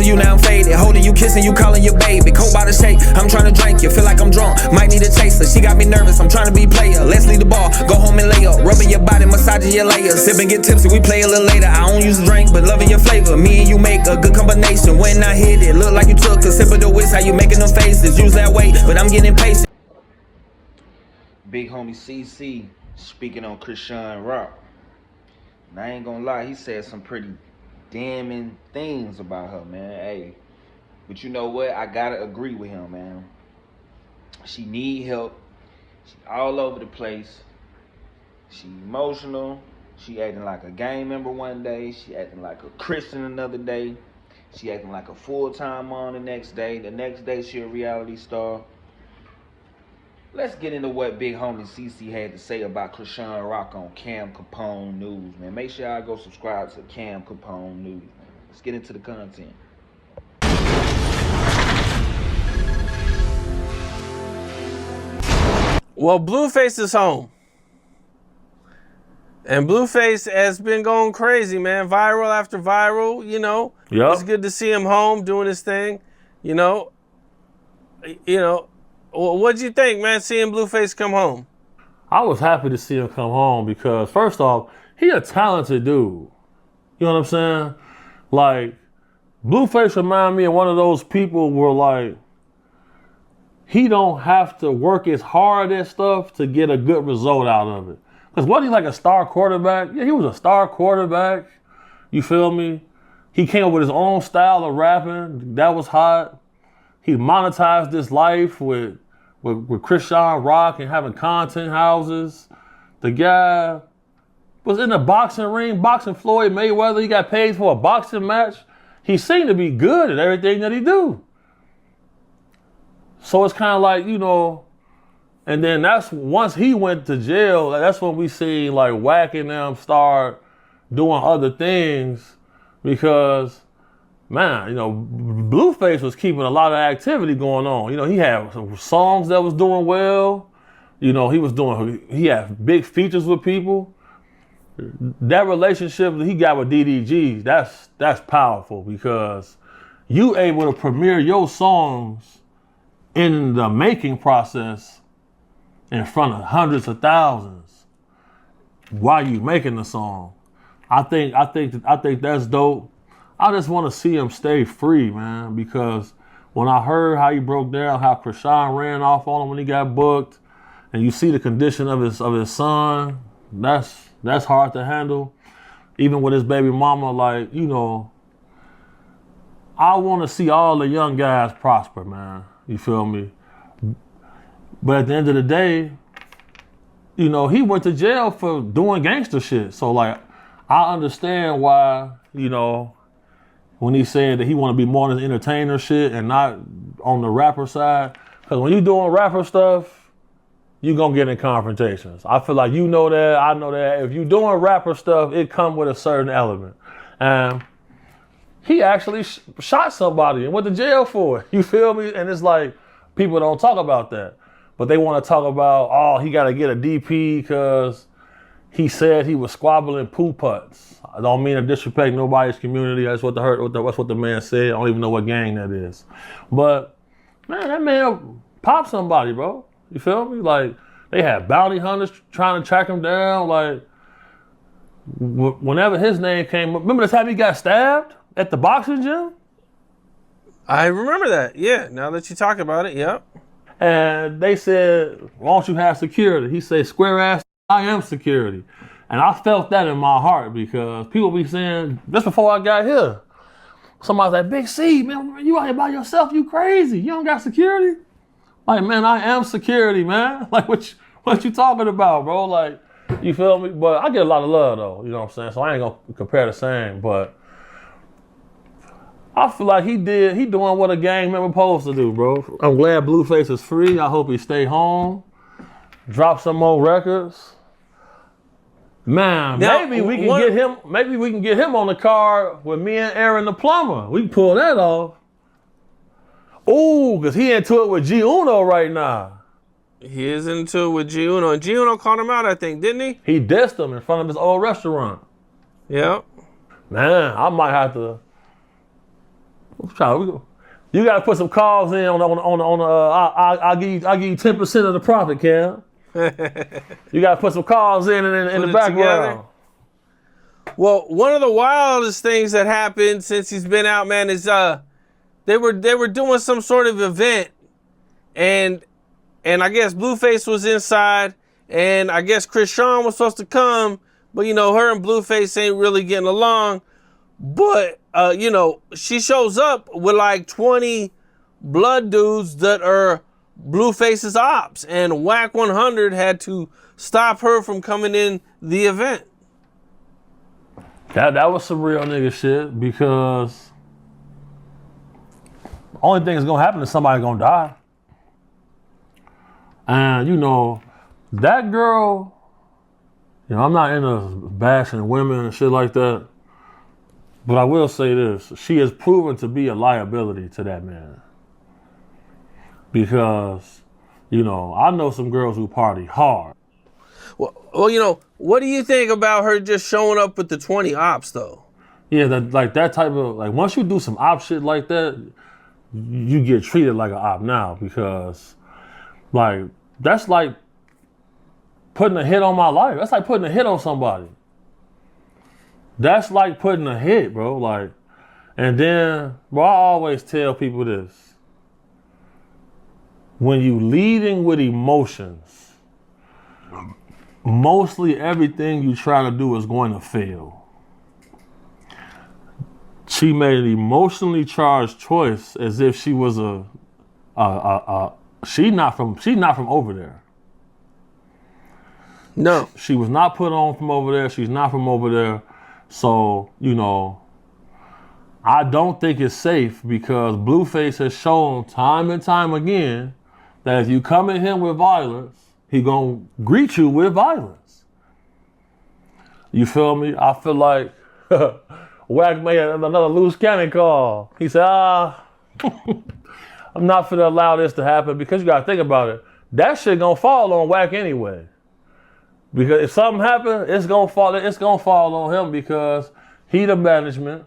missing you, now I'm faded. Holding you, kissing you, calling you baby. Cold by the shake, I'm trying to drink you. Feel like I'm drunk, might need a chaser. She got me nervous, I'm trying to be player. Let's leave the bar, go home and lay up. Rubbing your body, massaging your layers. Sip and get tipsy, we play a little later. I don't use a drink, but loving your flavor. Me and you make a good combination. When I hit it, look like you took a sip of the whisk. How you making them faces? Use that weight, but I'm getting impatient. Big homie CC speaking on Chrisean Rock. And I ain't gonna lie, he said some pretty damning things about her, man. Hey, but you know what? I gotta agree with him, man. She need help. She all over the place. She emotional. She acting like a gang member one day. She acting like a Christian another day. She acting like a full-time mom the next day. The next day she a reality star. Let's get into what big homie CC had to say about Chrisean Rock on Cam Capone News, man. Make sure y'all go subscribe to Cam Capone News, man. Let's get into the content. Well, BlueFace is home. And BlueFace has been going crazy, man. Viral after viral, you know. Yep. It's good to see him home doing his thing, you know. What'd you think, man, seeing BlueFace come home? I was happy to see him come home because, first off, he a talented dude. You know what I'm saying? Like, BlueFace remind me of one of those people where, like, he don't have to work as hard at stuff to get a good result out of it. Because wasn't he like a star quarterback? Yeah, he was a star quarterback. You feel me? He came up with his own style of rapping. That was hot. He monetized this life with Chrisean Rock and having content houses. The guy was in the boxing ring, boxing Floyd Mayweather. He got paid for a boxing match. He seemed to be good at everything that he do. So it's kind of like, you know, and then that's once he went to jail, that's when we see like Wack and them start doing other things because, man, you know, BlueFace was keeping a lot of activity going on. You know, he had some songs that was doing well. You know, he had big features with people. That relationship that he got with DDG, that's powerful because you able to premiere your songs in the making process in front of hundreds of thousands while you making the song. I think that's dope. I just want to see him stay free, man, because when I heard how he broke down, how Chrisean ran off on him when he got booked, and you see the condition of his son, that's hard to handle. Even with his baby mama, like, you know, I want to see all the young guys prosper, man. You feel me? But at the end of the day, you know, he went to jail for doing gangster shit. So, like, I understand why, you know, when he said that he want to be more than entertainer shit and not on the rapper side. Because when you doing rapper stuff, you going to get in confrontations. I feel like you know that, I know that. If you doing rapper stuff, it come with a certain element. And he actually shot somebody and went to jail for it. You feel me? And it's like, people don't talk about that. But they want to talk about, oh, he got to get a DP because he said he was squabbling poo putts. I don't mean to disrespect nobody's community. That's what the man said. I don't even know what gang that is. But, man, that man popped somebody, bro. You feel me? Like, they had bounty hunters trying to track him down. Like, whenever his name came up, remember the time he got stabbed at the boxing gym? I remember that, yeah. Now that you talk about it, yep. And they said, why don't you have security? He said, square ass, I am security. And I felt that in my heart because people be saying, just before I got here, somebody's like, Big C, man, you out here by yourself, you crazy. You don't got security? Like, man, I am security, man. Like, what you talking about, bro? Like, you feel me? But I get a lot of love, though, you know what I'm saying? So I ain't going to compare the same, but I feel like he doing what a gang member supposed to do, bro. I'm glad BlueFace is free. I hope he stay home. Drop some more records. Man, now, maybe we can get him on the card with me and Aaron the plumber. We can pull that off. Ooh, because he into it with G Uno right now. He is into it with G Uno. And G Uno called him out, I think, didn't he? He dissed him in front of his old restaurant. Yeah. Man, I might have to You gotta put some calls in I'll give you 10% of the profit, Cam. You gotta put some calls in the background. Well, one of the wildest things that happened since he's been out, man, is they were doing some sort of event, and I guess BlueFace was inside, and I guess Chrisean was supposed to come, but you know, her and BlueFace ain't really getting along. But you know, she shows up with like 20 blood dudes that are BlueFace's ops, and Whack 100 had to stop her from coming in the event. That was some real nigga shit, because the only thing that's gonna happen is somebody's gonna die. And you know, that girl, you know, I'm not into bashing women and shit like that, but I will say this: she has proven to be a liability to that man. Because, you know, I know some girls who party hard. Well, you know, what do you think about her just showing up with the 20 ops, though? Yeah, that type of, like, once you do some op shit like that, you get treated like an op now, because, like, that's like putting a hit on my life. That's like putting a hit on somebody. That's like putting a hit, bro. Like, and then, bro, I always tell people this. When you leading with emotions, mostly everything you try to do is going to fail. She made an emotionally charged choice as if she was she's not from over there. No. She was not put on from over there. She's not from over there. So, you know, I don't think it's safe, because BlueFace has shown time and time again that if you come at him with violence, he gonna greet you with violence. You feel me? I feel like Wack made another loose cannon call. He said, I'm not finna allow this to happen, because you gotta think about it. That shit gonna fall on Wack anyway. Because if something happens, it's gonna fall on him, because he the management.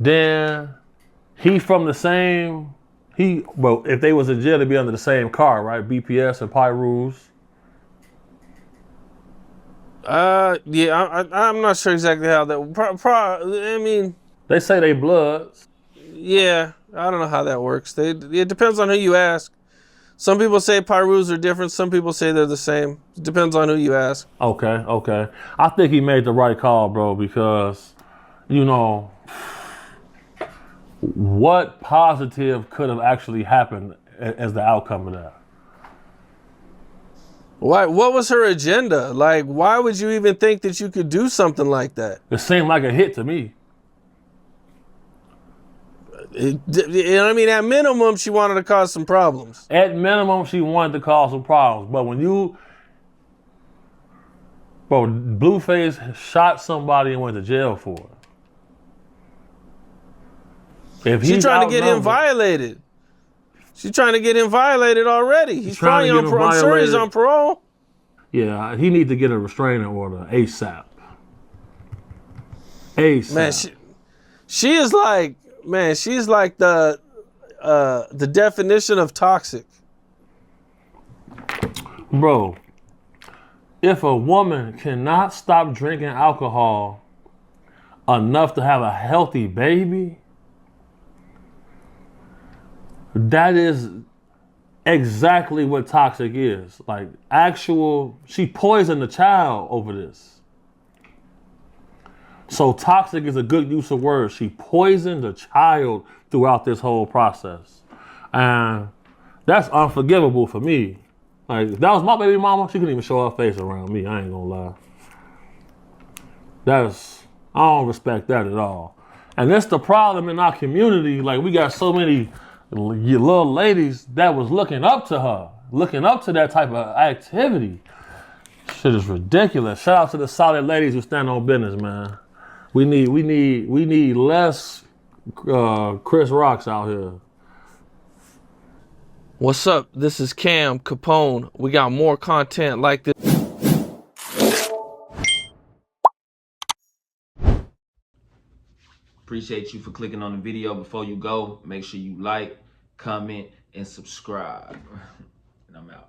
Then he from the same, well, if they was in jail, they'd be under the same car, right? BPS and Pyrus. Yeah, I'm not sure exactly how that. I mean, they say they bloods. Yeah, I don't know how that works. It depends on who you ask. Some people say Pyrus are different. Some people say they're the same. It depends on who you ask. Okay. I think he made the right call, bro, because, you know, what positive could have actually happened as the outcome of that? Why? What was her agenda? Like, why would you even think that you could do something like that? It seemed like a hit to me. You know what I mean? At minimum, she wanted to cause some problems. At minimum, she wanted to cause some problems. But when BlueFace shot somebody and went to jail for it. She's trying to get him violated. She's trying to get him violated already. He's probably on parole. I'm sure he's on parole. Yeah, he needs to get a restraining order ASAP. Man, she is like, man, she's like the definition of toxic. Bro, if a woman cannot stop drinking alcohol enough to have a healthy baby, that is exactly what toxic is. Like, she poisoned the child over this. So toxic is a good use of words. She poisoned the child throughout this whole process. And that's unforgivable for me. Like, if that was my baby mama, she couldn't even show her face around me. I ain't gonna lie. I don't respect that at all. And that's the problem in our community. Like, we got so many little ladies that was looking up to her, looking up to that type of activity. Shit is ridiculous. Shout out to the solid ladies who stand on business, man. We need less Chris Rocks out here. What's up? This is Cam Capone. We got more content like this. Appreciate you for clicking on the video. Before you go, make sure you like, comment, and subscribe. And I'm out.